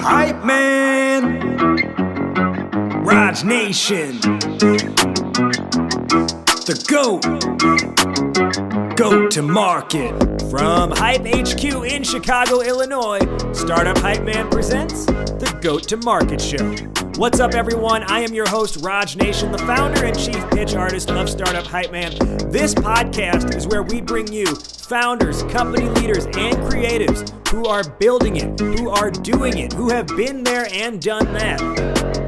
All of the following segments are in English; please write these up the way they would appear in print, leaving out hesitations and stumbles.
Hype Man, Raj Nation, the go to market. From Hype HQ in Chicago, Illinois, Startup Hype Man presents the Go to Market Show. What's up, everyone? I am your host, Raj Nation, the founder and chief pitch artist of Startup Hype Man. This podcast is where we bring you founders, company leaders, and creatives who are building it, who are doing it, who have been there and done that.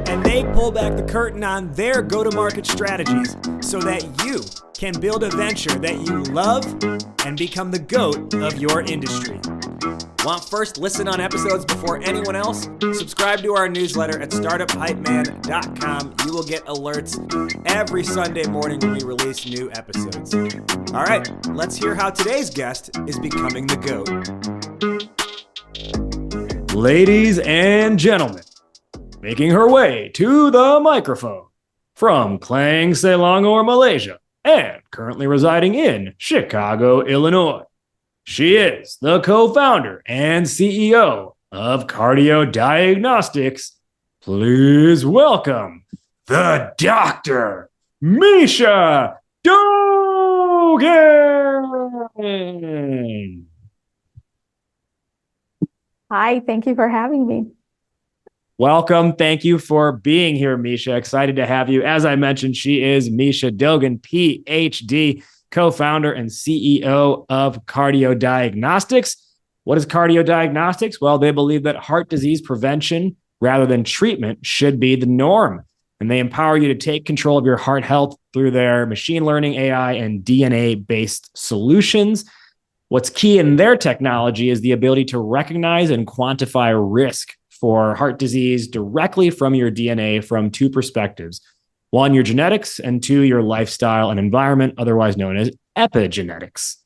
And they pull back the curtain on their go-to-market strategies so that you can build a venture that you love and become the GOAT of your industry. Want first listen on episodes before anyone else? Subscribe to our newsletter at startuphypeman.com. You will get alerts every Sunday morning when we release new episodes. All right, let's hear how today's guest is becoming the GOAT. Ladies and gentlemen, making her way to the microphone from Klang, Selangor, Malaysia, and currently residing in Chicago, Illinois. She is the co-founder and CEO of Cardio Diagnostics. Please welcome the Dr. Meesha Dogan. Hi, thank you for having me. Welcome. Thank you for being here, Meesha. Excited to have you. As I mentioned, she is Meesha Dogan, PhD, co-founder and CEO of Cardio Diagnostics. What is Cardio Diagnostics? Well, they believe that heart disease prevention rather than treatment should be the norm. And they empower you to take control of your heart health through their machine learning, AI, and DNA-based solutions. What's key in their technology is the ability to recognize and quantify risk for heart disease directly from your DNA from two perspectives. One, your genetics, and two, your lifestyle and environment, otherwise known as epigenetics.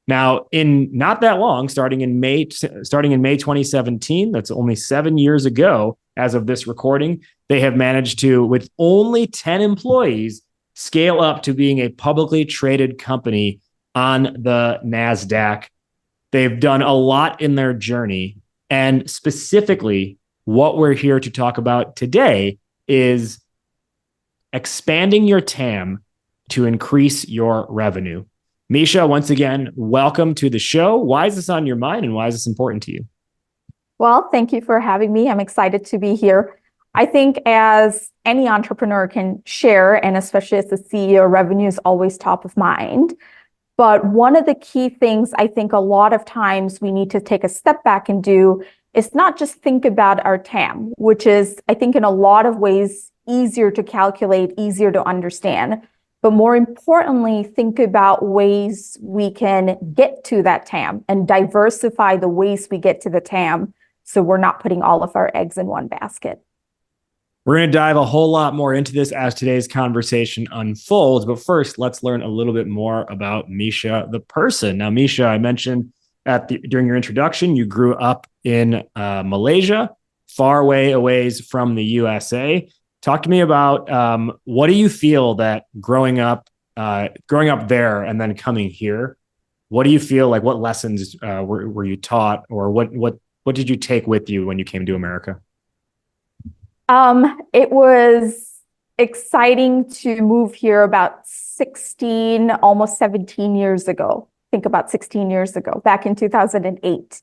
Now, in not that long, starting in May 2017, that's only 7 years ago, as of this recording, they have managed to, with only 10 employees, scale up to being a publicly traded company on the NASDAQ. They've done a lot in their journey, and specifically, what we're here to talk about today is expanding your TAM to increase your revenue. Meesha, once again, welcome to the show. Why is this on your mind and why is this important to you? Well, thank you for having me. I'm excited to be here. I think as any entrepreneur can share, and especially as the CEO, revenue is always top of mind. But one of the key things I think a lot of times we need to take a step back and do is not just think about our TAM, which is, I think, in a lot of ways, easier to calculate, easier to understand. But more importantly, think about ways we can get to that TAM and diversify the ways we get to the TAM so we're not putting all of our eggs in one basket. We're going to dive a whole lot more into this as today's conversation unfolds. But first, let's learn a little bit more about Meesha, the person. Now, Meesha, I mentioned during your introduction, you grew up in Malaysia, far away from the USA. Talk to me about what do you feel that growing up there and then coming here, what do you feel like? What lessons were you taught, or what did you take with you when you came to America? It was exciting to move here about 16, almost 17 years ago. Think about 16 years ago, back in 2008.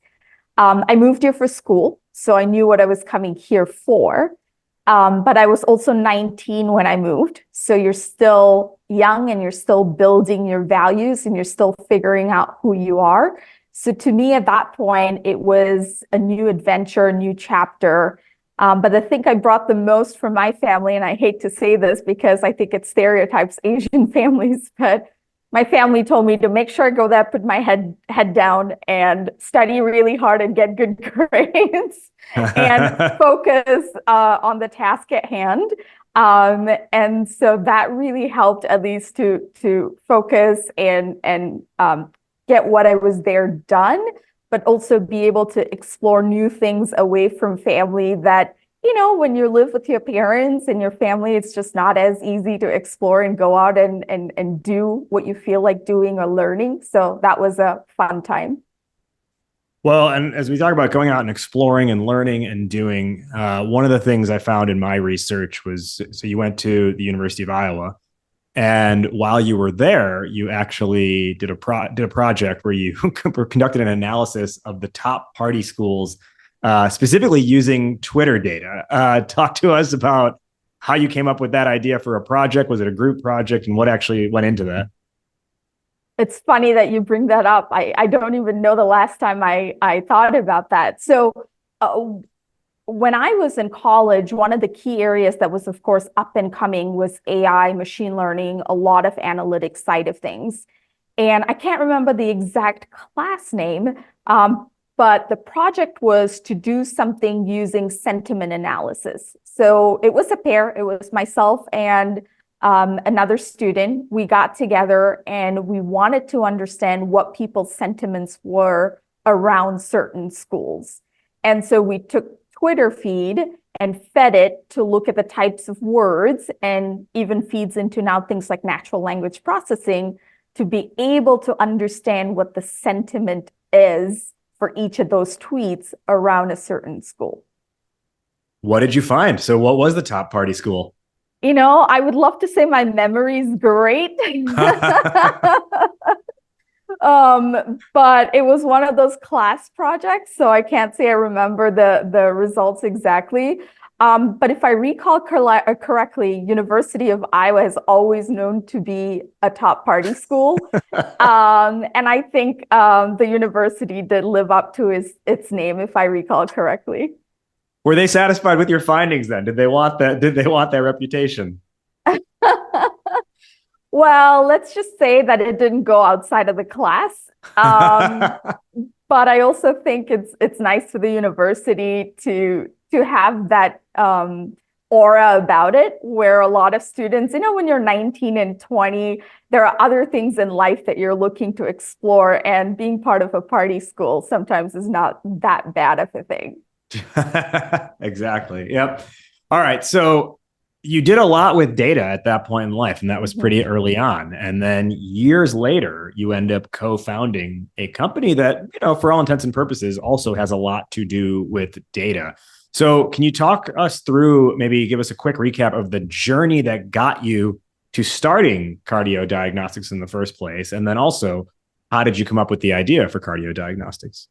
I moved here for school, so I knew what I was coming here for. But I was also 19 when I moved. So you're still young and you're still building your values and you're still figuring out who you are. So to me at that point, it was a new adventure, a new chapter. But I think I brought the most from my family, and I hate to say this because I think it stereotypes Asian families, but my family told me to make sure I go there, put my head down and study really hard and get good grades and focus on the task at hand. And so that really helped at least to focus and get what I was there done, but also be able to explore new things away from family that, you know, when you live with your parents and your family, it's just not as easy to explore and go out and do what you feel like doing or learning. So that was a fun time. Well, and as we talk about going out and exploring and learning and doing, one of the things I found in my research was, so you went to the University of Iowa, and while you were there, you actually did a project where you conducted an analysis of the top party schools, specifically using Twitter data. Talk to us about how you came up with that idea for a project. Was it a group project, and what actually went into that? It's funny that you bring that up. I don't even know the last time I thought about that. So when I was in college, one of the key areas that was, of course, up and coming was AI, machine learning, a lot of analytics side of things. And I can't remember the exact class name, but the project was to do something using sentiment analysis. So it was a pair. It was myself and another student. We got together and we wanted to understand what people's sentiments were around certain schools. And so we took Twitter feed and fed it to look at the types of words, and even feeds into now things like natural language processing to be able to understand what the sentiment is for each of those tweets around a certain school. What did you find? So what was the top party school? I would love to say my memory is great. But it was one of those class projects, so I can't say I remember the results exactly. But if I recall correctly, University of Iowa has always known to be a top party school. And I think the university did live up to its name, if I recall correctly. Were they satisfied with your findings then? Did they want that? Did they want their reputation? Well, let's just say that it didn't go outside of the class. But I also think it's nice for the university to have that aura about it, where a lot of students, when you're 19 and 20, there are other things in life that you're looking to explore, and being part of a party school sometimes is not that bad of a thing. Exactly. Yep. All right. So you did a lot with data at that point in life, and that was pretty early on. And then years later, you end up co-founding a company that, for all intents and purposes, also has a lot to do with data. So can you talk us through, maybe give us a quick recap of the journey that got you to starting Cardio Diagnostics in the first place? And then also, how did you come up with the idea for Cardio Diagnostics?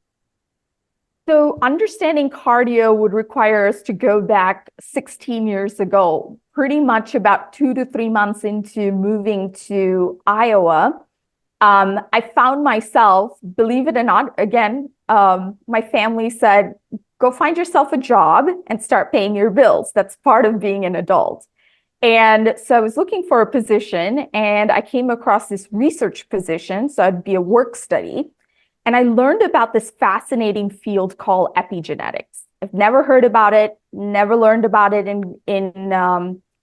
So understanding cardio would require us to go back 16 years ago, pretty much about 2 to 3 months into moving to Iowa. I found myself, believe it or not, again, my family said, go find yourself a job and start paying your bills. That's part of being an adult. And so I was looking for a position, and I came across this research position. So I'd be a work study. And I learned about this fascinating field called epigenetics. I've never heard about it, never learned about it in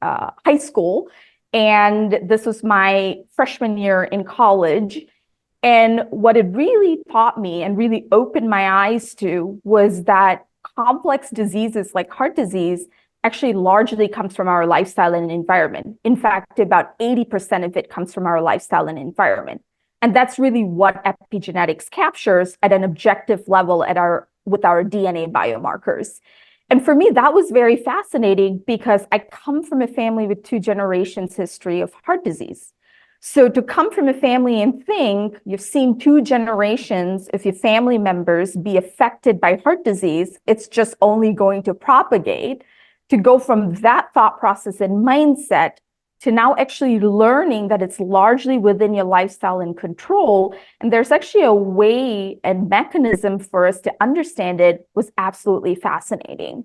high school. And this was my freshman year in college. And what it really taught me and really opened my eyes to was that complex diseases like heart disease actually largely comes from our lifestyle and environment. In fact, about 80% of it comes from our lifestyle and environment. And that's really what epigenetics captures at an objective level with our DNA biomarkers. And for me, that was very fascinating because I come from a family with 2 generations history of heart disease. So to come from a family and think you've seen 2 generations of your family members be affected by heart disease, it's just only going to propagate, to go from that thought process and mindset to now actually learning that it's largely within your lifestyle and control. And there's actually a way and mechanism for us to understand it was absolutely fascinating.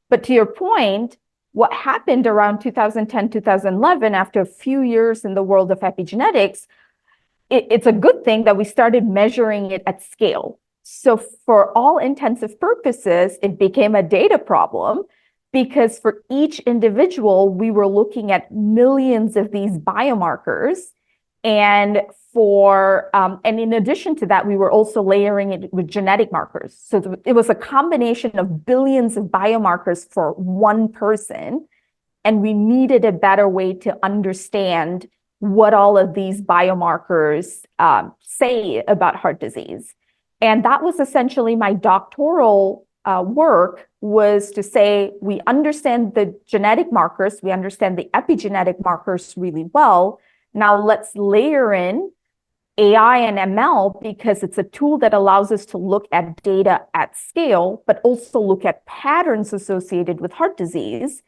But to your point, what happened around 2010, 2011, after a few years in the world of epigenetics, it's a good thing that we started measuring it at scale. So for all intensive purposes, it became a data problem, because for each individual, we were looking at millions of these biomarkers. And in addition to that, we were also layering it with genetic markers. So it was a combination of billions of biomarkers for one person. And we needed a better way to understand what all of these biomarkers say about heart disease. And that was essentially my doctoral work, was to say, we understand the genetic markers, we understand the epigenetic markers really well. Now let's layer in AI and ML, because it's a tool that allows us to look at data at scale, but also look at patterns associated with heart disease.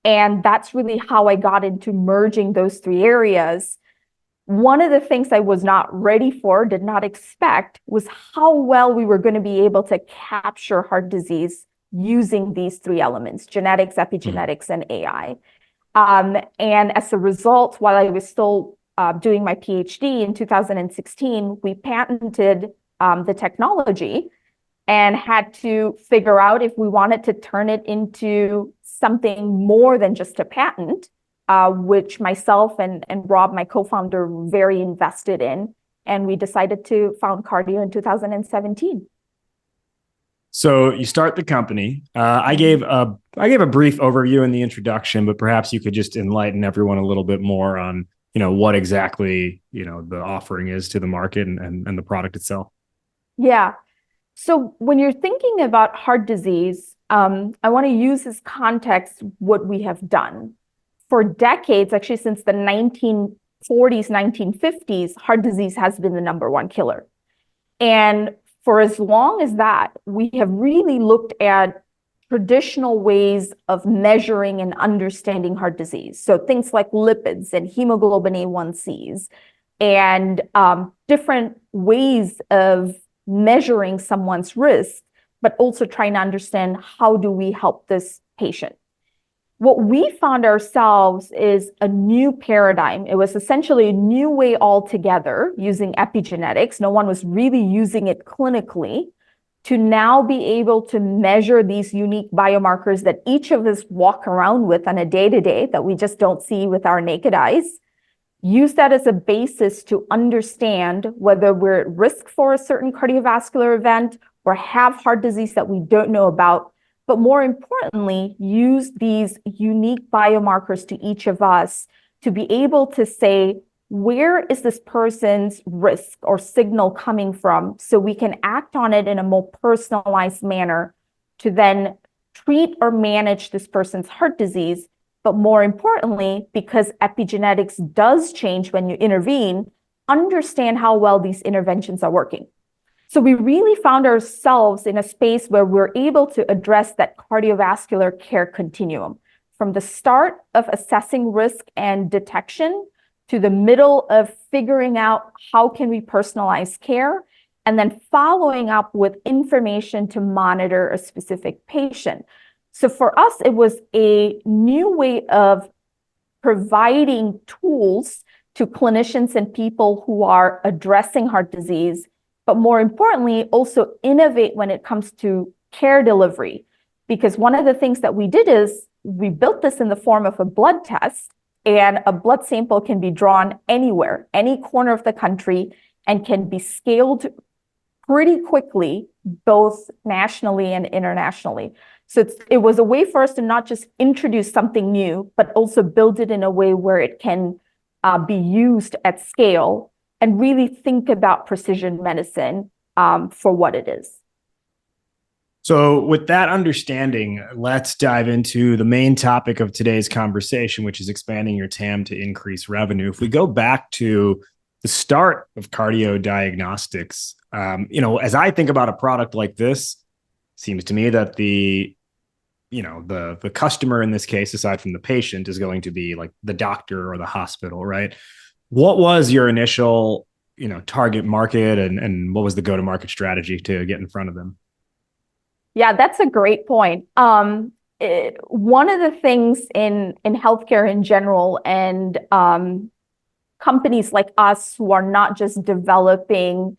And that's really how I got into merging those three areas. One of the things I was not ready for, did not expect, was how well we were going to be able to capture heart disease using these three elements: genetics, epigenetics, and AI. And as a result, while I was still doing my PhD in 2016, we patented the technology and had to figure out if we wanted to turn it into something more than just a patent, which myself and Rob, my co-founder, were very invested in. And we decided to found Cardio in 2017. So you start the company. I gave a brief overview in the introduction, but perhaps you could just enlighten everyone a little bit more on, what exactly, the offering is to the market and the product itself. Yeah. So when you're thinking about heart disease, I want to use as context what we have done. For decades, actually since the 1940s, 1950s, heart disease has been the number one killer. And for as long as that, we have really looked at traditional ways of measuring and understanding heart disease. So things like lipids and hemoglobin A1Cs and different ways of measuring someone's risk, but also trying to understand how do we help this patient. What we found ourselves is a new paradigm. It was essentially a new way altogether using epigenetics. No one was really using it clinically, to now be able to measure these unique biomarkers that each of us walk around with on a day-to-day that we just don't see with our naked eyes. Use that as a basis to understand whether we're at risk for a certain cardiovascular event or have heart disease that we don't know about. But more importantly, use these unique biomarkers to each of us to be able to say, where is this person's risk or signal coming from, so we can act on it in a more personalized manner to then treat or manage this person's heart disease. But more importantly, because epigenetics does change when you intervene, understand how well these interventions are working. So we really found ourselves in a space where we're able to address that cardiovascular care continuum, from the start of assessing risk and detection to the middle of figuring out how can we personalize care, and then following up with information to monitor a specific patient. So for us, it was a new way of providing tools to clinicians and people who are addressing heart disease, but more importantly, also innovate when it comes to care delivery. Because one of the things that we did is we built this in the form of a blood test, and a blood sample can be drawn anywhere, any corner of the country, and can be scaled pretty quickly, both nationally and internationally. So it was a way for us to not just introduce something new, but also build it in a way where it can be used at scale, and really think about precision medicine for what it is. So with that understanding, let's dive into the main topic of today's conversation, which is expanding your TAM to increase revenue. If we go back to the start of Cardio Diagnostics, as I think about a product like this, seems to me that the customer in this case, aside from the patient, is going to be like the doctor or the hospital, right? What was your initial, target market, and what was the go-to-market strategy to get in front of them? Yeah, that's a great point. One of the things in healthcare in general, and companies like us who are not just developing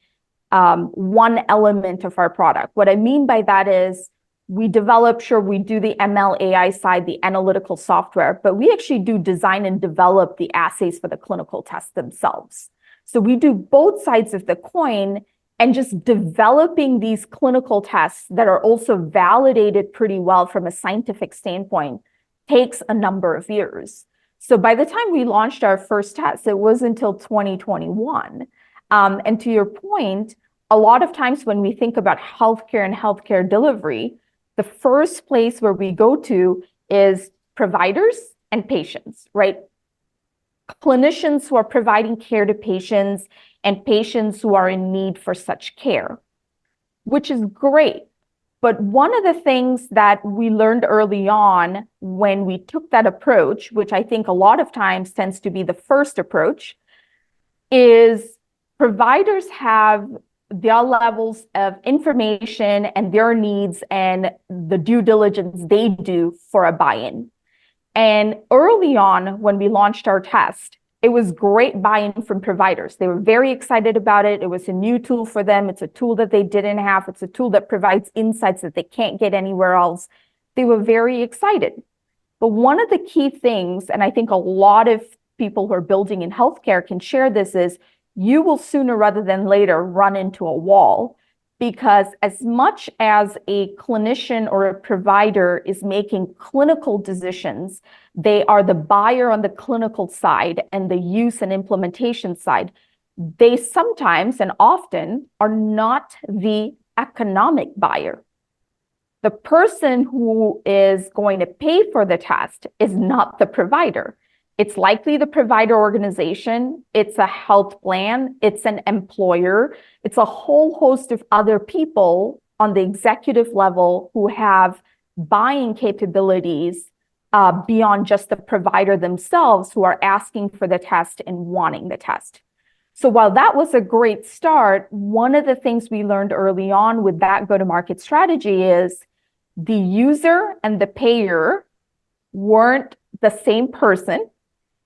one element of our product. What I mean by that is we do the ML AI side, the analytical software, but we actually do design and develop the assays for the clinical tests themselves. So we do both sides of the coin, and just developing these clinical tests that are also validated pretty well from a scientific standpoint takes a number of years. So by the time we launched our first test, it was until 2021. And to your point, a lot of times when we think about healthcare and healthcare delivery, the first place where we go to is providers and patients, right? Clinicians who are providing care to patients and patients who are in need for such care, which is great. But one of the things that we learned early on when we took that approach, which I think a lot of times tends to be the first approach, is providers have their levels of information and their needs and the due diligence they do for a buy-in. And early on, when we launched our test, it was great buy-in from providers. They were very excited about it. It was a new tool for them. It's a tool that they didn't have. It's a tool that provides insights that they can't get anywhere else. They were very excited. But one of the key things, and I think a lot of people who are building in healthcare can share this, is you will sooner rather than later run into a wall, because as much as a clinician or a provider is making clinical decisions, they are the buyer on the clinical side and the use and implementation side. They sometimes and often are not the economic buyer. The person who is going to pay for the test is not the provider. It's likely the provider organization, it's a health plan, it's an employer, it's a whole host of other people on the executive level who have buying capabilities beyond just the provider themselves, who are asking for the test and wanting the test. So while that was a great start, one of the things we learned early on with that go-to-market strategy is the user and the payer weren't the same person,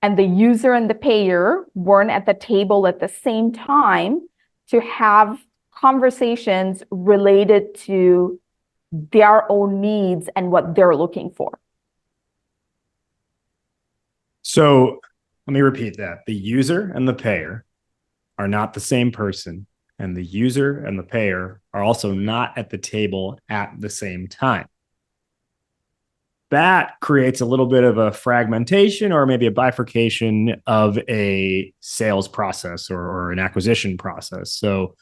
and the user and the payer weren't at the table at the same time to have conversations related to their own needs and what they're looking for. So let me repeat that. The user and the payer are not the same person, and the user and the payer are also not at the table at the same time. That creates a little bit of a fragmentation or maybe a bifurcation of a sales process or an acquisition process. So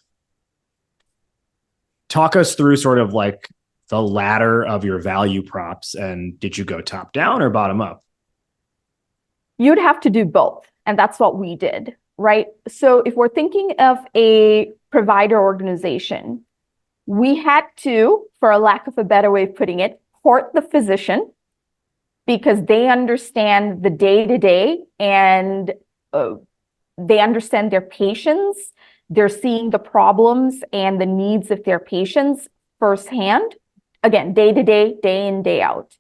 talk us through sort of like the ladder of your value props, and did you go top down or bottom up? You'd have to do both, and that's what we did, right? So if we're thinking of a provider organization, we had to, for a lack of a better way of putting it, court the physician, because they understand the day-to-day and they understand their patients. They're seeing the problems and the needs of their patients firsthand. Again, day-to-day, day in, day out.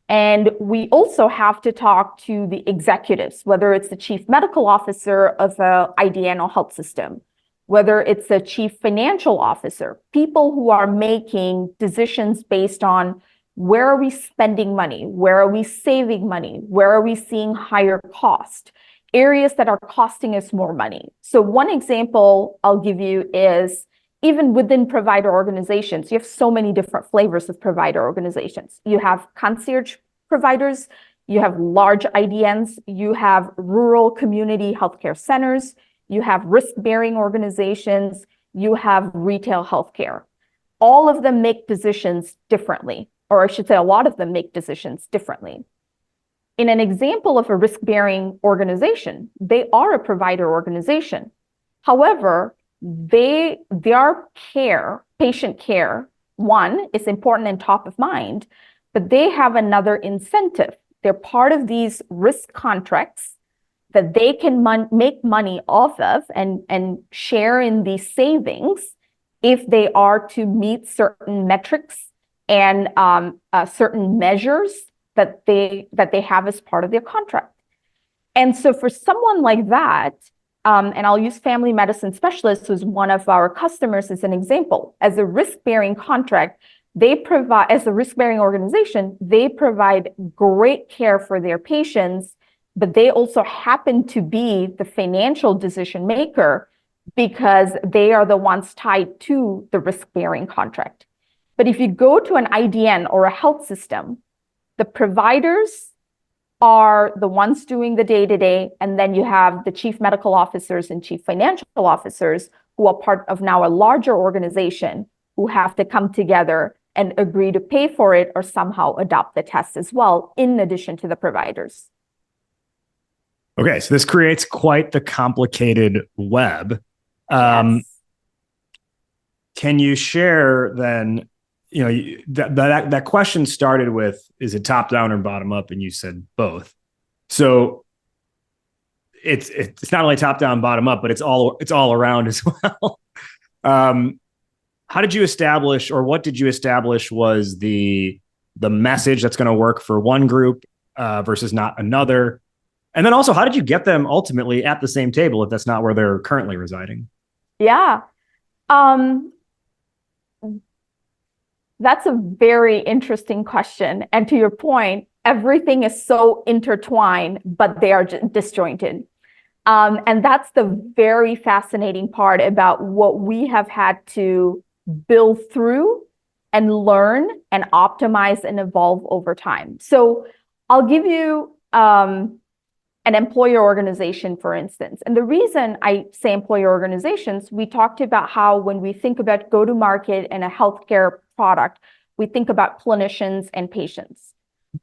And we also have to talk to the executives, whether it's the chief medical officer of an IDN or health system, whether it's a chief financial officer, people who are making decisions based on where are we spending money? Where are we saving money? Where are we seeing higher cost? Areas that are costing us more money. So one example I'll give you is even within provider organizations, you have so many different flavors of provider organizations. You have concierge providers, you have large IDNs, you have rural community healthcare centers, you have risk-bearing organizations, you have retail healthcare. All of them make decisions differently. Or I should say a lot of them make decisions differently. In an example of a risk-bearing organization, they are a provider organization. However, their care, patient care, one, is important and top of mind, but they have another incentive. They're part of these risk contracts that they can make money off of and share in these savings if they are to meet certain metrics and certain measures that they have as part of their contract. And so for someone like that, and I'll use family medicine specialists, who's one of our customers, as an example. As a risk-bearing contract, they provide, as a risk-bearing organization, they provide great care for their patients, but they also happen to be the financial decision maker because they are the ones tied to the risk-bearing contract. But if you go to an IDN or a health system, the providers are the ones doing the day-to-day, and then you have the chief medical officers and chief financial officers who are part of now a larger organization who have to come together and agree to pay for it or somehow adopt the test as well, in addition to the providers. Okay, so this creates quite the complicated web. Yes. Can you share then, that question started with, is it top down or bottom up? And you said both. So it's not only top down, bottom up, but it's all around as well. How did you establish, or what did you establish was the message that's going to work for one group versus not another? And then also, how did you get them ultimately at the same table if that's not where they're currently residing? Yeah. That's a very interesting question. And to your point, everything is so intertwined, but they are disjointed. And that's the very fascinating part about what we have had to build through and learn and optimize and evolve over time. So I'll give you an employer organization, for instance. And the reason I say employer organizations, we talked about how when we think about go-to-market and a healthcare product, we think about clinicians and patients.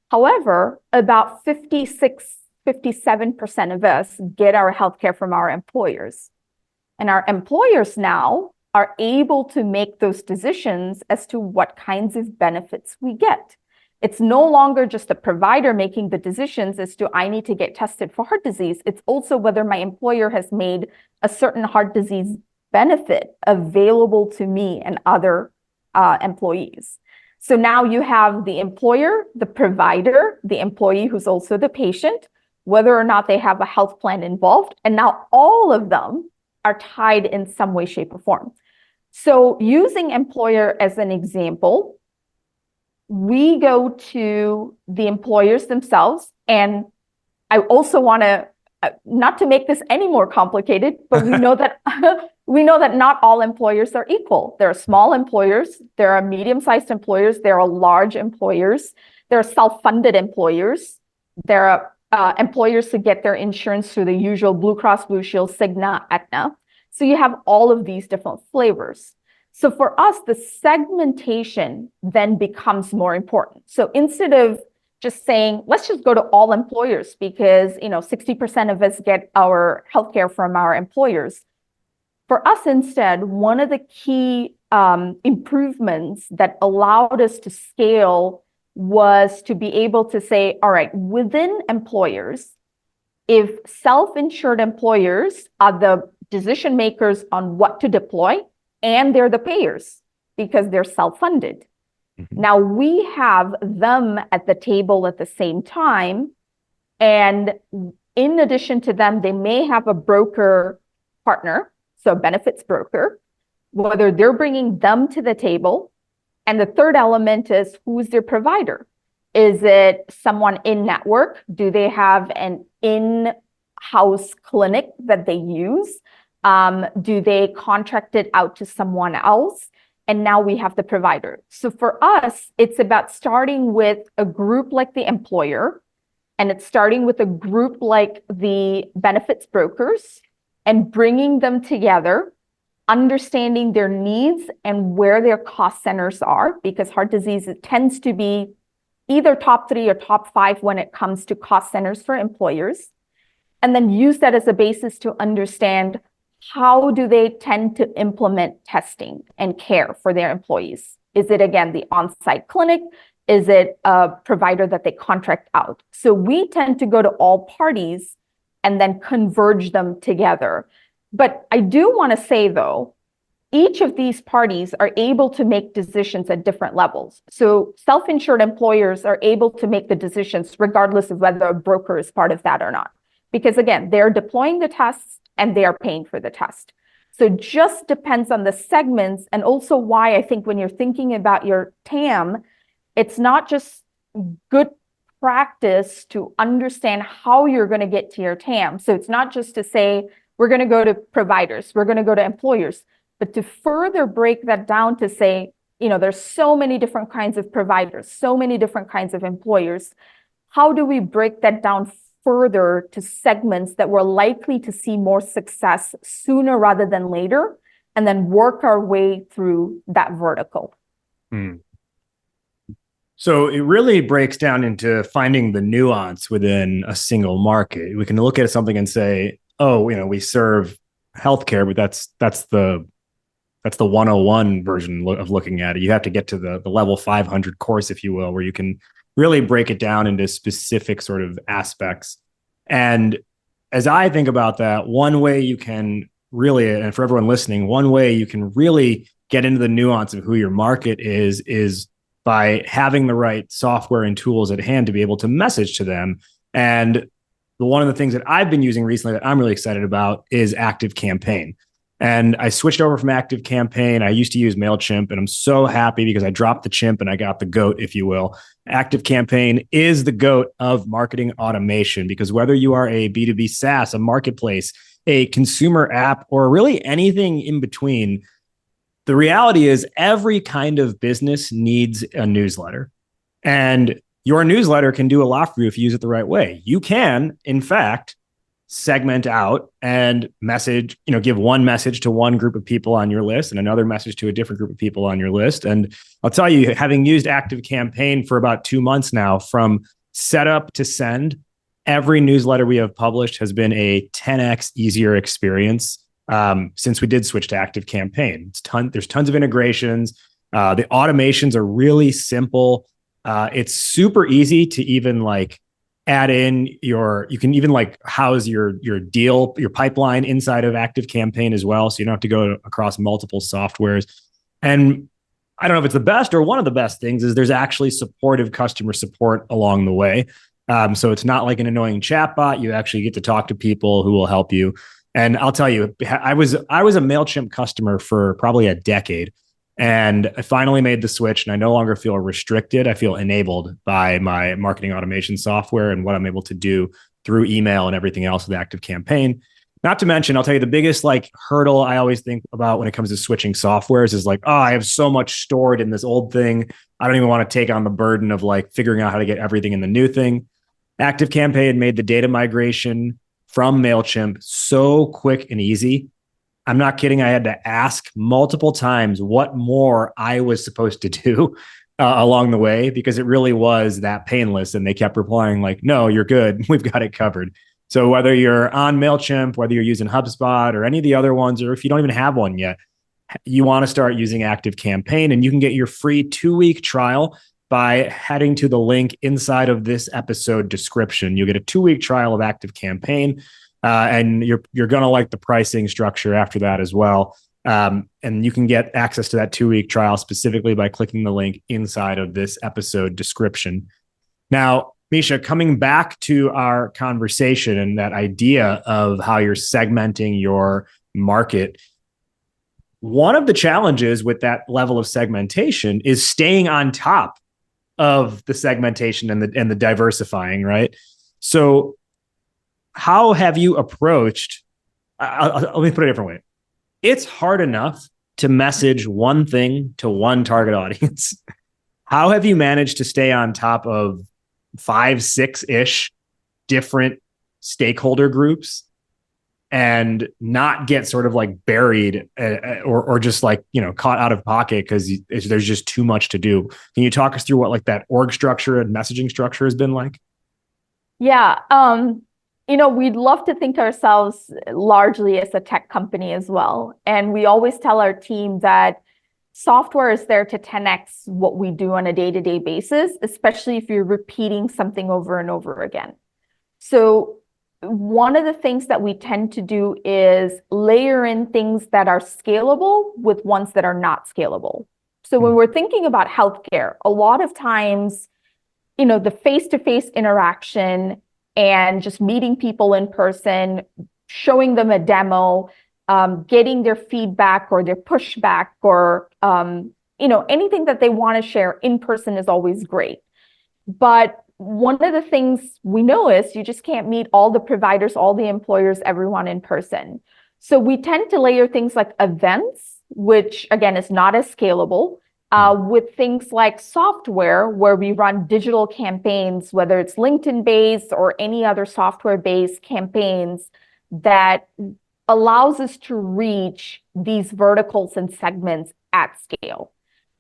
However, about 57% of us get our healthcare from our employers. And our employers now are able to make those decisions as to what kinds of benefits we get. It's no longer just a provider making the decisions as to, I need to get tested for heart disease. It's also whether my employer has made a certain heart disease benefit available to me and other employees. So now you have the employer, the provider, the employee who's also the patient, whether or not they have a health plan involved. And now all of them are tied in some way, shape, or form. So using employer as an example, we go to the employers themselves. And I also want to, not to make this any more complicated, but we know that not all employers are equal. There are small employers, there are medium-sized employers, there are large employers, there are self-funded employers, there are employers who get their insurance through the usual Blue Cross Blue Shield, Cigna, Aetna. So you have all of these different flavors. So for us, the segmentation then becomes more important. So instead of just saying, let's just go to all employers because 60% of us get our healthcare from our employers. For us instead, one of the key improvements that allowed us to scale was to be able to say, all right, within employers, if self-insured employers are the decision makers on what to deploy, and they're the payers because they're self-funded. Mm-hmm. Now we have them at the table at the same time. And in addition to them, they may have a broker partner, so a benefits broker, whether they're bringing them to the table. And the third element is, who's their provider? Is it someone in network? Do they have an in-house clinic that they use? Do they contract it out to someone else? And now we have the provider. So for us, it's about starting with a group like the employer, and it's starting with a group like the benefits brokers and bringing them together, understanding their needs and where their cost centers are, because heart disease tends to be either top 3 or top 5 when it comes to cost centers for employers, and then use that as a basis to understand how do they tend to implement testing and care for their employees? Is it, again, the on-site clinic? Is it a provider that they contract out? So we tend to go to all parties and then converge them together. But I do want to say, though, each of these parties are able to make decisions at different levels. So self-insured employers are able to make the decisions regardless of whether a broker is part of that or not. Because, again, they're deploying the tests and they are paying for the test. So it just depends on the segments, and also why I think when you're thinking about your TAM, it's not just good practice to understand how you're going to get to your TAM. So it's not just to say, we're going to go to providers, we're going to go to employers, but to further break that down to say, there's so many different kinds of providers, so many different kinds of employers. How do we break that down further to segments that we're likely to see more success sooner rather than later, and then work our way through that vertical. So it really breaks down into finding the nuance within a single market. We can look at something and say, oh, we serve healthcare, but that's the 101 version of looking at it. You have to get to the level 500 course, if you will, where you can really break it down into specific sort of aspects. And as I think about that, one way you can really, and for everyone listening, one way you can really get into the nuance of who your market is by having the right software and tools at hand to be able to message to them. And one of the things that I've been using recently that I'm really excited about is ActiveCampaign. And I switched over from ActiveCampaign. I used to use MailChimp, and I'm so happy because I dropped the chimp and I got the goat, if you will. ActiveCampaign is the goat of marketing automation, because whether you are a B2B SaaS, a marketplace, a consumer app, or really anything in between, the reality is every kind of business needs a newsletter. And your newsletter can do a lot for you if you use it the right way. You can, in fact, segment out and message, give one message to one group of people on your list and another message to a different group of people on your list. And I'll tell you, having used ActiveCampaign for about 2 months now, from setup to send, every newsletter we have published has been a 10x easier experience since we did switch to ActiveCampaign. There's tons of integrations. The automations are really simple. It's super easy to even add in you can even house your deal, your pipeline inside of ActiveCampaign as well. So you don't have to go across multiple softwares. And I don't know if it's the best or one of the best things is there's actually supportive customer support along the way. So it's not like an annoying chatbot. You actually get to talk to people who will help you. And I'll tell you, I was a MailChimp customer for probably a decade. And I finally made the switch, and I no longer feel restricted. I feel enabled by my marketing automation software and what I'm able to do through email and everything else with ActiveCampaign. Not to mention, I'll tell you, the biggest hurdle I always think about when it comes to switching softwares is I have so much stored in this old thing. I don't even want to take on the burden of figuring out how to get everything in the new thing. ActiveCampaign made the data migration from MailChimp so quick and easy. I'm not kidding. I had to ask multiple times what more I was supposed to do along the way, because it really was that painless. And they kept replying no, you're good. We've got it covered. So whether you're on MailChimp, whether you're using HubSpot or any of the other ones, or if you don't even have one yet, you want to start using ActiveCampaign, and you can get your free 2-week trial by heading to the link inside of this episode description. You'll get a 2-week trial of ActiveCampaign. And you're going to like the pricing structure after that as well. And you can get access to that 2-week trial specifically by clicking the link inside of this episode description. Now, Meesha, coming back to our conversation and that idea of how you're segmenting your market, one of the challenges with that level of segmentation is staying on top of the segmentation and the diversifying, right? So how have you approached, let me put it a different way. It's hard enough to message one thing to one target audience. How have you managed to stay on top of 5, 6-ish different stakeholder groups and not get sort of buried or just caught out of pocket because there's just too much to do? Can you talk us through what that org structure and messaging structure has been like? Yeah. We'd love to think ourselves largely as a tech company as well. And we always tell our team that software is there to 10x what we do on a day-to-day basis, especially if you're repeating something over and over again. So one of the things that we tend to do is layer in things that are scalable with ones that are not scalable. So when we're thinking about healthcare, a lot of times, the face-to-face interaction and just meeting people in person, showing them a demo, getting their feedback or their pushback or, anything that they want to share in person is always great. But one of the things we know is you just can't meet all the providers, all the employers, everyone in person. So we tend to layer things like events, which again is not as scalable, with things like software where we run digital campaigns, whether it's LinkedIn based or any other software based campaigns that allows us to reach these verticals and segments at scale.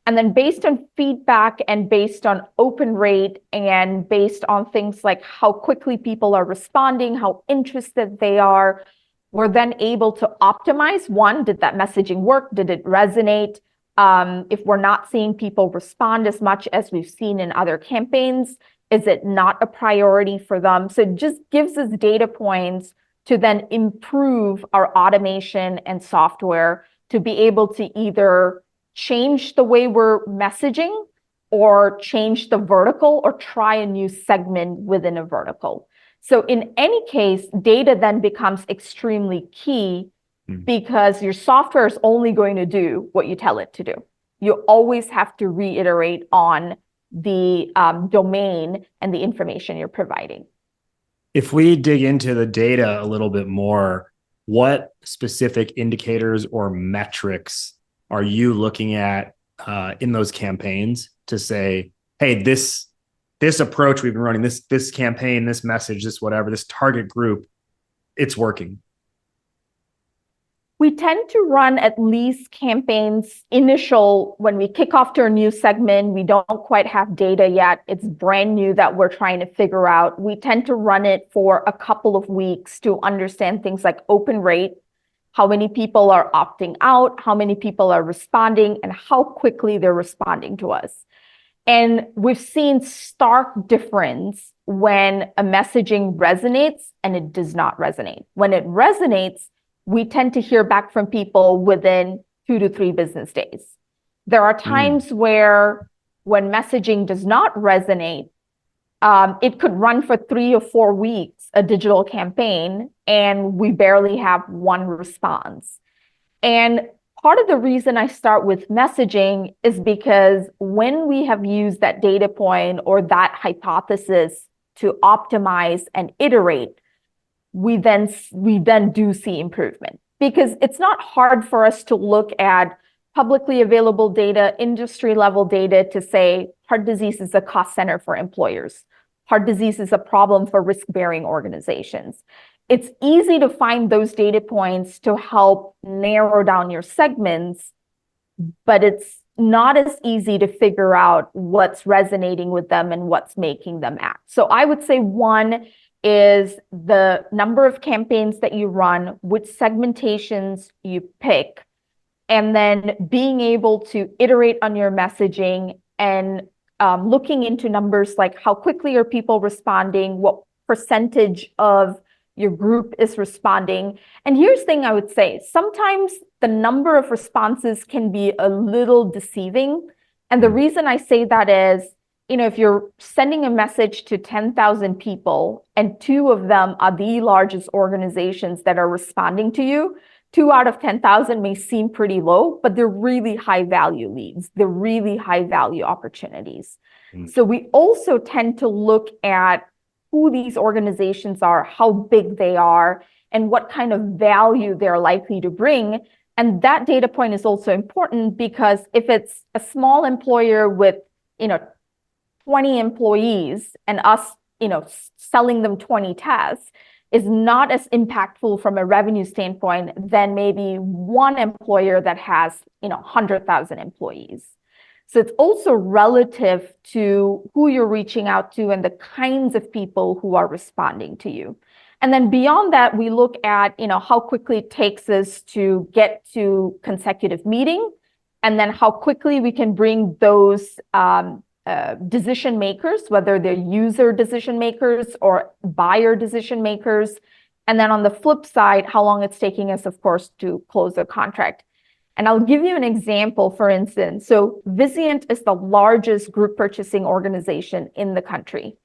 And then based on feedback and based on open rate and based on things like how quickly people are responding, how interested they are, we're then able to optimize. One, did that messaging work? Did it resonate? If we're not seeing people respond as much as we've seen in other campaigns, is it not a priority for them? So it just gives us data points to then improve our automation and software to be able to either change the way we're messaging or change the vertical or try a new segment within a vertical. So in any case, data then becomes extremely key because your software is only going to do what you tell it to do. You always have to reiterate on the domain and the information you're providing. If we dig into the data a little bit more, what specific indicators or metrics are you looking at in those campaigns to say, hey, this approach we've been running, this campaign, this message, this whatever, this target group, it's working? We tend to run at least campaigns when we kick off to a new segment. We don't quite have data yet. It's brand new that we're trying to figure out. We tend to run it for a couple of weeks to understand things like open rate, how many people are opting out, how many people are responding, and how quickly they're responding to us. And we've seen stark difference when a messaging resonates and it does not resonate. When it resonates, we tend to hear back from people within 2 to 3 business days. There are times where when messaging does not resonate, it could run for 3 or 4 weeks, a digital campaign, and we barely have one response. And part of the reason I start with messaging is because when we have used that data point or that hypothesis to optimize and iterate, we then do see improvement, because it's not hard for us to look at publicly available data, industry level data to say heart disease is a cost center for employers. Heart disease is a problem for risk-bearing organizations. It's easy to find those data points to help narrow down your segments, but it's not as easy to figure out what's resonating with them and what's making them act. So I would say one is the number of campaigns that you run, which segmentations you pick, and then being able to iterate on your messaging and looking into numbers like how quickly are people responding, what percentage of your group is responding. And here's the thing I would say, sometimes the number of responses can be a little deceiving. And the reason I say that is, if you're sending a message to 10,000 people and 2 of them are the largest organizations that are responding to you, 2 out of 10,000 may seem pretty low, but they're really high value leads. They're really high value opportunities. So we also tend to look at who these organizations are, how big they are, and what kind of value they're likely to bring. And that data point is also important because if it's a small employer with, 20 employees and us, selling them 20 tests is not as impactful from a revenue standpoint than maybe one employer that has, 100,000 employees. So it's also relative to who you're reaching out to and the kinds of people who are responding to you. And then beyond that, we look at, how quickly it takes us to get to consecutive meeting, and then how quickly we can bring those decision makers, whether they're user decision makers or buyer decision makers. And then on the flip side, how long it's taking us, of course, to close a contract. And I'll give you an example, for instance. So Vizient is the largest group purchasing organization in the country.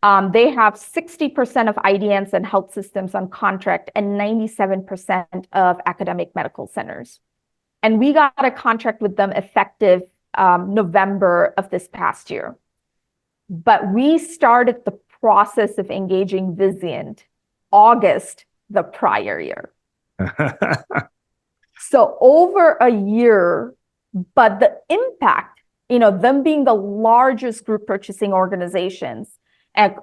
They have 60% of IDNs and health systems on contract and 97% of academic medical centers. And we got a contract with them effective November of this past year. But we started the process of engaging Vizient August the prior year. So over a year, but the impact, them being the largest group purchasing organizations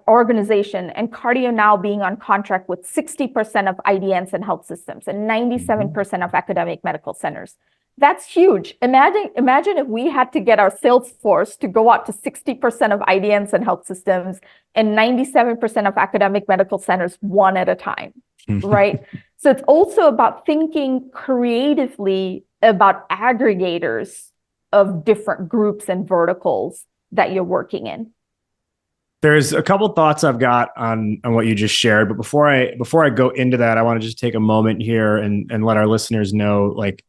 organization, and cardio now being on contract with 60% of IDNs and health systems and 97% of academic medical centers. That's huge. Imagine if we had to get our sales force to go out to 60% of IDNs and health systems and 97% of academic medical centers one at a time, right? So it's also about thinking creatively about aggregators of different groups and verticals that you're working in. There's a couple thoughts I've got on what you just shared, but before I go into that, I want to just take a moment here and let our listeners know, like,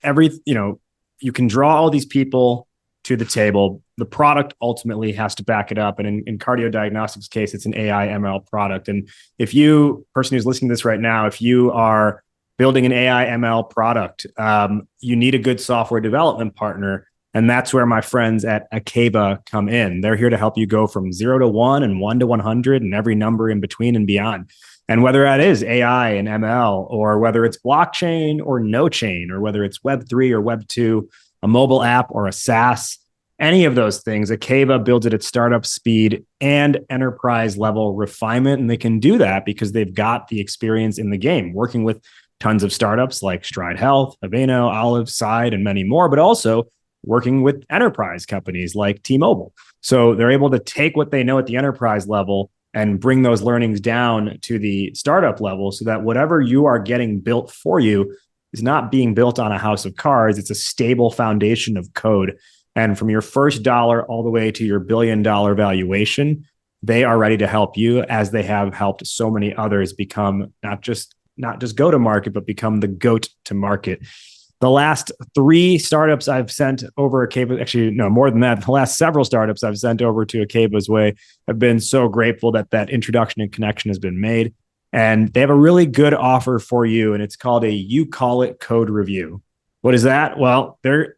you can draw all these people to the table. The product ultimately has to back it up. And in Cardio Diagnostics case, it's an AI ML product. And if you, person who's listening to this right now, if you are building an AI ML product, you need a good software development partner. And that's where my friends at Akeba come in. They're here to help you go from 0 to 1 and 1 to 100 and every number in between and beyond. And whether that is AI and ML, or whether it's blockchain or no chain, or whether it's Web3 or Web2, a mobile app or a SaaS, any of those things, Akeba builds it at startup speed and enterprise level refinement. And they can do that because they've got the experience in the game, working with tons of startups like Stride Health, Aveno, Olive, Side, and many more, but also working with enterprise companies like T-Mobile. So they're able to take what they know at the enterprise level and bring those learnings down to the startup level so that whatever you are getting built for you is not being built on a house of cards. It's a stable foundation of code. And from your first dollar all the way to your $1 billion valuation, they are ready to help you, as they have helped so many others become not just go to market, but become the GOAT to market. The last 3 startups I've sent over Akeba, actually, no, more than that, the last several startups I've sent over to Akeba's way have been so grateful that introduction and connection has been made. And they have a really good offer for you, and it's called a You Call It code review. What is that? Well, they're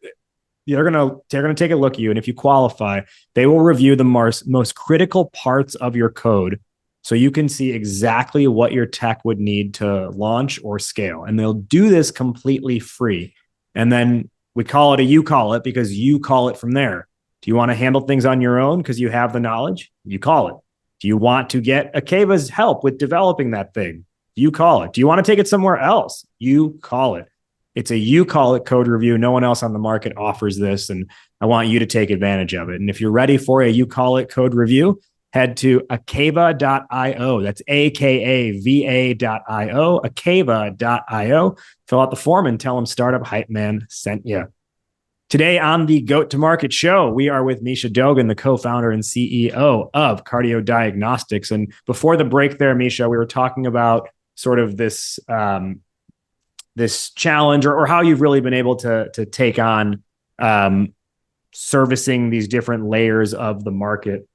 gonna take a look at you, and if you qualify, they will review the most critical parts of your code, so you can see exactly what your tech would need to launch or scale. And they'll do this completely free. And then we call it a You Call It because you call it from there. Do you want to handle things on your own because you have the knowledge? You call it. Do you want to get Akeba's help with developing that thing? You call it. Do you want to take it somewhere else? You call it. It's a You Call It code review. No one else on the market offers this, and I want you to take advantage of it. And if you're ready for a You Call It code review, head to akeva.io. That's akava.io, akeva.io. Fill out the form and tell them Startup Hype Man sent you. Today on the Goat to Market show, we are with Meesha Dogan, the co-founder and CEO of Cardio Diagnostics. And before the break there, Meesha, we were talking about sort of this this challenge or how you've really been able to take on servicing these different layers of the market.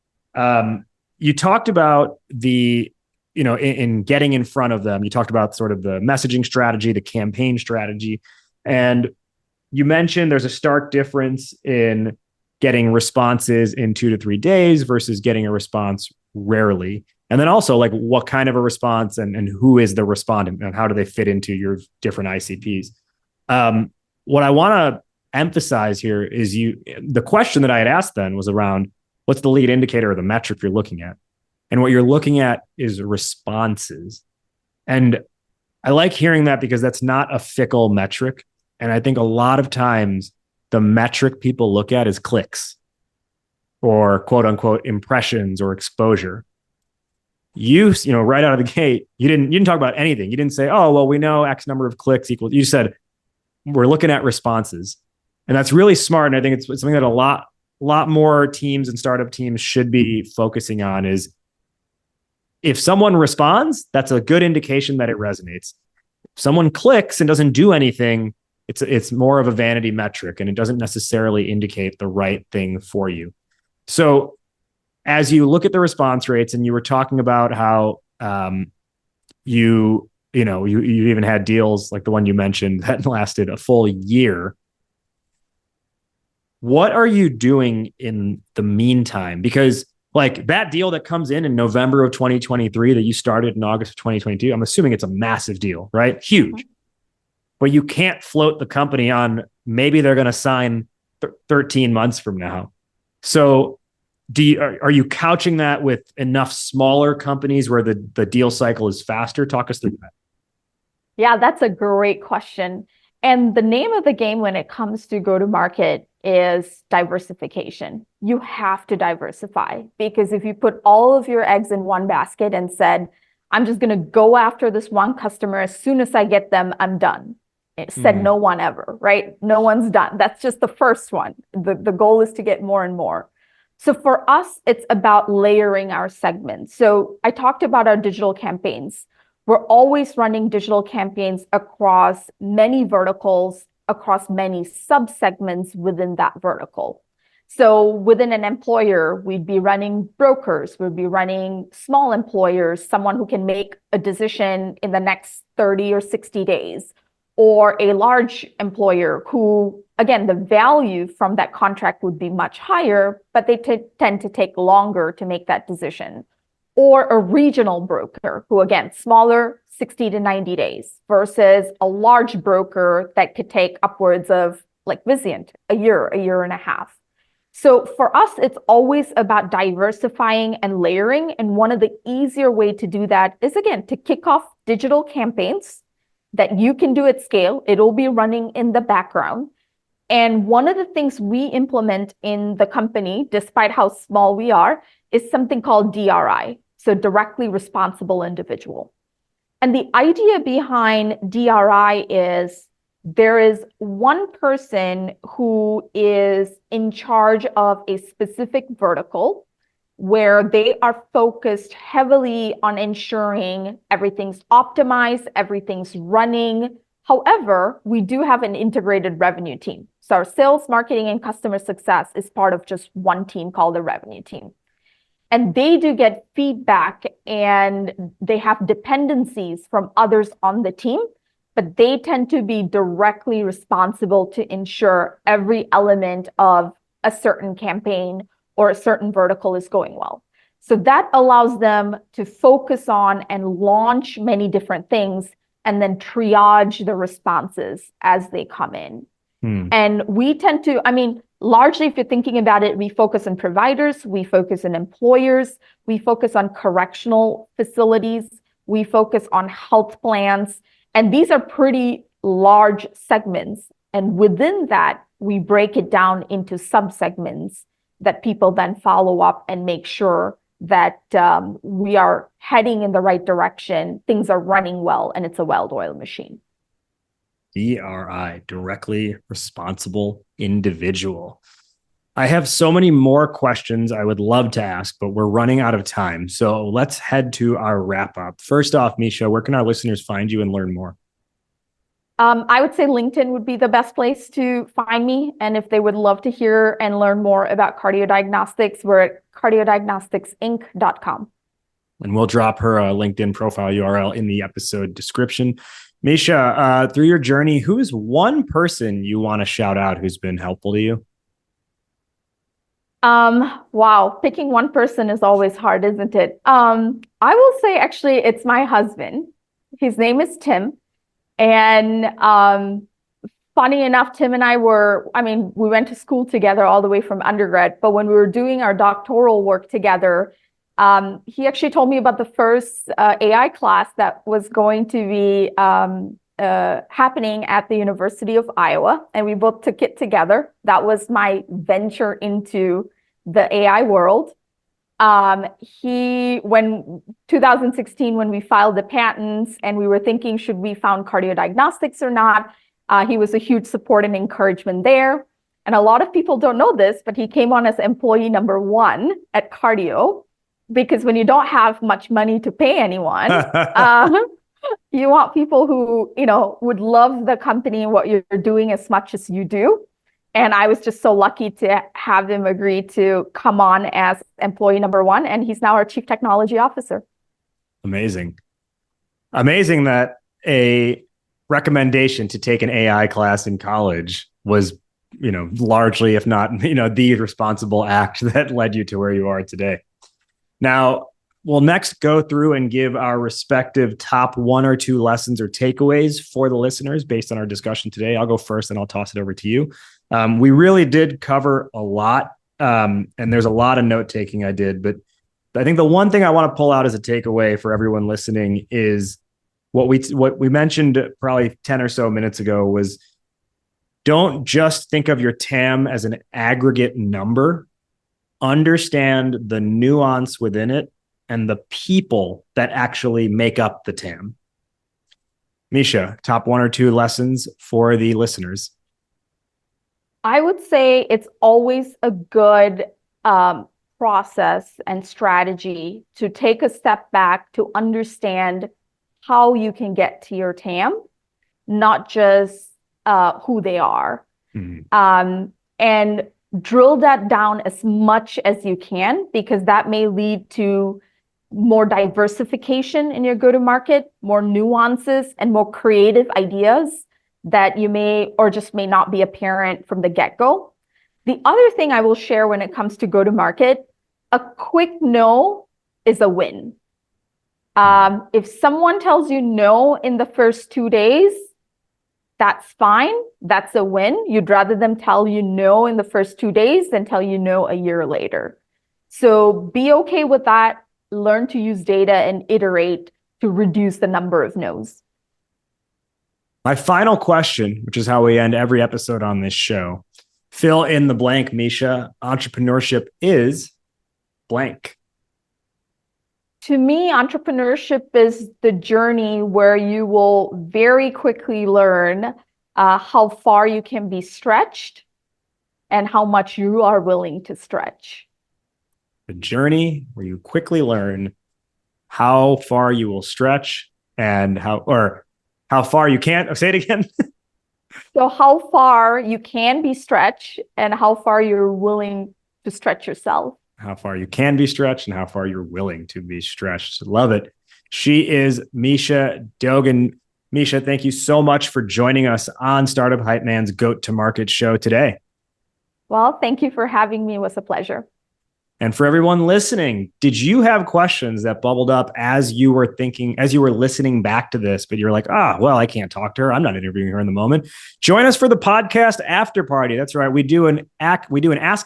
You talked about in getting in front of them, you talked about sort of the messaging strategy, the campaign strategy, and you mentioned there's a stark difference in getting responses in 2 to 3 days versus getting a response rarely. And then also, like, what kind of a response and who is the respondent and how do they fit into your different ICPs? What I want to emphasize here is the question that I had asked then was around what's the lead indicator or the metric you're looking at? And what you're looking at is responses. And I like hearing that because that's not a fickle metric. And I think a lot of times the metric people look at is clicks or quote unquote impressions or exposure. You right out of the gate, you didn't talk about anything. You didn't say, oh, well, we know X number of clicks equals. You said, we're looking at responses. And that's really smart. And I think it's something that a lot more teams and startup teams should be focusing on is if someone responds, that's a good indication that it resonates. If someone clicks and doesn't do anything, it's more of a vanity metric and it doesn't necessarily indicate the right thing for you. So as you look at the response rates, and you were talking about how you even had deals like the one you mentioned that lasted a full year. What are you doing in the meantime? Because like that deal that comes in November of 2023 that you started in August of 2022, I'm assuming it's a massive deal, right? Huge. But you can't float the company on maybe they're going to sign 13 months from now. So Are you couching that with enough smaller companies where the deal cycle is faster? Talk us through that. Yeah, that's a great question. And the name of the game when it comes to go to market is diversification. You have to diversify, because if you put all of your eggs in one basket and said, I'm just going to go after this one customer, as soon as I get them, I'm done. It said no one ever, right? No one's done. That's just the first one. The goal is to get more and more. So for us, it's about layering our segments. So I talked about our digital campaigns. We're always running digital campaigns across many verticals, across many subsegments within that vertical. So within an employer, we'd be running brokers, we'd be running small employers, someone who can make a decision in the next 30 or 60 days, or a large employer who, again, the value from that contract would be much higher, but they tend to take longer to make that decision. Or a regional broker who, again, smaller, 60 to 90 days, versus a large broker that could take upwards of, like Vizient, a year and a half. So for us, it's always about diversifying and layering. And one of the easier way to do that is, again, to kick off digital campaigns that you can do at scale. It'll be running in the background. And one of the things we implement in the company, despite how small we are, is something called DRI. So directly responsible individual. And the idea behind DRI is there is one person who is in charge of a specific vertical where they are focused heavily on ensuring everything's optimized, everything's running. However, we do have an integrated revenue team. So our sales, marketing, and customer success is part of just one team called the revenue team. And they do get feedback and they have dependencies from others on the team, but they tend to be directly responsible to ensure every element of a certain campaign or a certain vertical is going well. So that allows them to focus on and launch many different things and then triage the responses as they come in. And we tend to, largely, if you're thinking about it, we focus on providers, we focus on employers, we focus on correctional facilities, we focus on health plans, and these are pretty large segments. And within that, we break it down into subsegments that people then follow up and make sure that we are heading in the right direction, things are running well, and it's a well-oiled machine. DRI, directly responsible individual. I have so many more questions I would love to ask, but we're running out of time. So let's head to our wrap up. First off, Meesha, where can our listeners find you and learn more? I would say LinkedIn would be the best place to find me. And if they would love to hear and learn more about Cardio Diagnostics, we're at cardiodiagnosticsinc.com. And we'll drop her LinkedIn profile URL in the episode description. Meesha, through your journey, who is one person you want to shout out who's been helpful to you? Wow, picking one person is always hard, isn't it? I will say, actually, it's my husband. His name is Tim. And funny enough, Tim and I we went to school together all the way from undergrad. But when we were doing our doctoral work together, he actually told me about the first AI class that was going to be happening at the University of Iowa, and we both took it together. That was my venture into the AI world. When 2016, when we filed the patents and we were thinking, should we found Cardio Diagnostics or not? He was a huge support and encouragement there. And a lot of people don't know this, but he came on as employee number 1 at Cardio. Because when you don't have much money to pay anyone, you want people who, would love the company and what you're doing as much as you do. And I was just so lucky to have him agree to come on as employee number 1. And he's now our Chief Technology Officer. Amazing. Amazing that a recommendation to take an AI class in college was, largely, if not, the responsible act that led you to where you are today. Now, we'll next go through and give our respective top 1 or 2 lessons or takeaways for the listeners based on our discussion today. I'll go first and I'll toss it over to you. We really did cover a lot and there's a lot of note taking I did, but I think the one thing I want to pull out as a takeaway for everyone listening is what we mentioned probably 10 or so minutes ago was don't just think of your TAM as an aggregate number. Understand the nuance within it and the people that actually make up the TAM. Meesha, top 1 or 2 lessons for the listeners. I would say it's always a good process and strategy to take a step back to understand how you can get to your TAM, not just who they are. Mm-hmm. And drill that down as much as you can, because that may lead to more diversification in your go-to-market, more nuances, and more creative ideas that you may or just may not be apparent from the get-go. The other thing I will share when it comes to go-to-market, a quick no is a win. If someone tells you no in the first 2 days, that's fine. That's a win. You'd rather them tell you no in the first 2 days than tell you no a year later. So be okay with that. Learn to use data and iterate to reduce the number of no's. My final question, which is how we end every episode on this show, fill in the blank, Meesha. Entrepreneurship is blank. To me, entrepreneurship is the journey where you will very quickly learn how far you can be stretched and how much you are willing to stretch. The journey where you quickly learn how far you will stretch and how far you can't. Say it again. So how far you can be stretched and how far you're willing to stretch yourself. How far you can be stretched and how far you're willing to be stretched. Love it. She is Meesha Dogan. Meesha, thank you so much for joining us on Startup Hype Man's Goat to Market show today. Well, thank you for having me. It was a pleasure. And for everyone listening, did you have questions that bubbled up as you were listening back to this, but you're like, well, I can't talk to her. I'm not interviewing her in the moment. Join us for the podcast after party. That's right. We do an Ask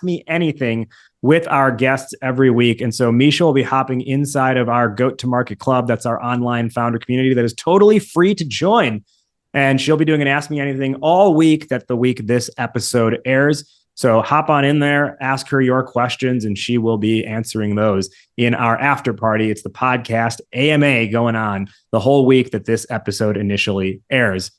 Me Anything with our guests every week. And so Meesha will be hopping inside of our Goat to Market Club. That's our online founder community that is totally free to join. And she'll be doing an Ask Me Anything all week. That's the week this episode airs. So hop on in there, ask her your questions, and she will be answering those in our after party. It's the podcast AMA going on the whole week that this episode initially airs.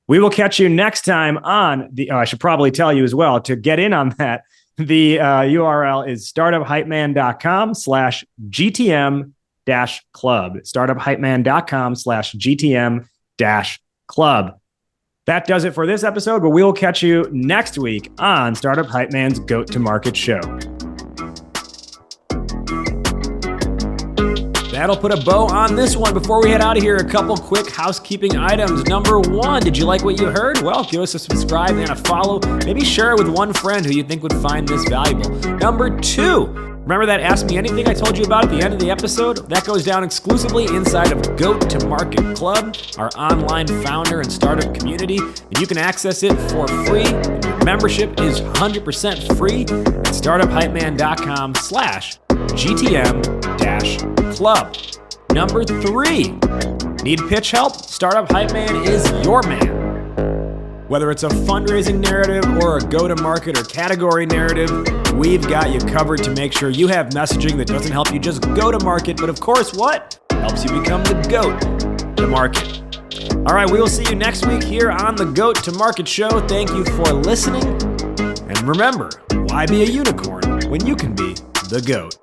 We will catch you next time on I should probably tell you as well to get in on that. The URL is startuphypeman.com/GTM-club. Startuphypeman.com/GTM-club. That does it for this episode, but we will catch you next week on Startup Hype Man's Goat to Market show. That'll put a bow on this one. Before we head out of here, a couple quick housekeeping items. Number 1, did you like what you heard? Well, give us a subscribe and a follow. Maybe share it with one friend who you think would find this valuable. Number 2, remember that Ask Me Anything I told you about at the end of the episode? That goes down exclusively inside of Goat to Market Club, our online founder and startup community, and you can access it for free. And your membership is 100% free at startuphypeman.com/GTM-club. Number 3, need pitch help? Startup Hype Man is your man. Whether it's a fundraising narrative or a go-to-market or category narrative, we've got you covered to make sure you have messaging that doesn't help you just go to market, but of course, what? Helps you become the GOAT to market. All right, we will see you next week here on the Goat to Market show. Thank you for listening. And remember, why be a unicorn when you can be the GOAT?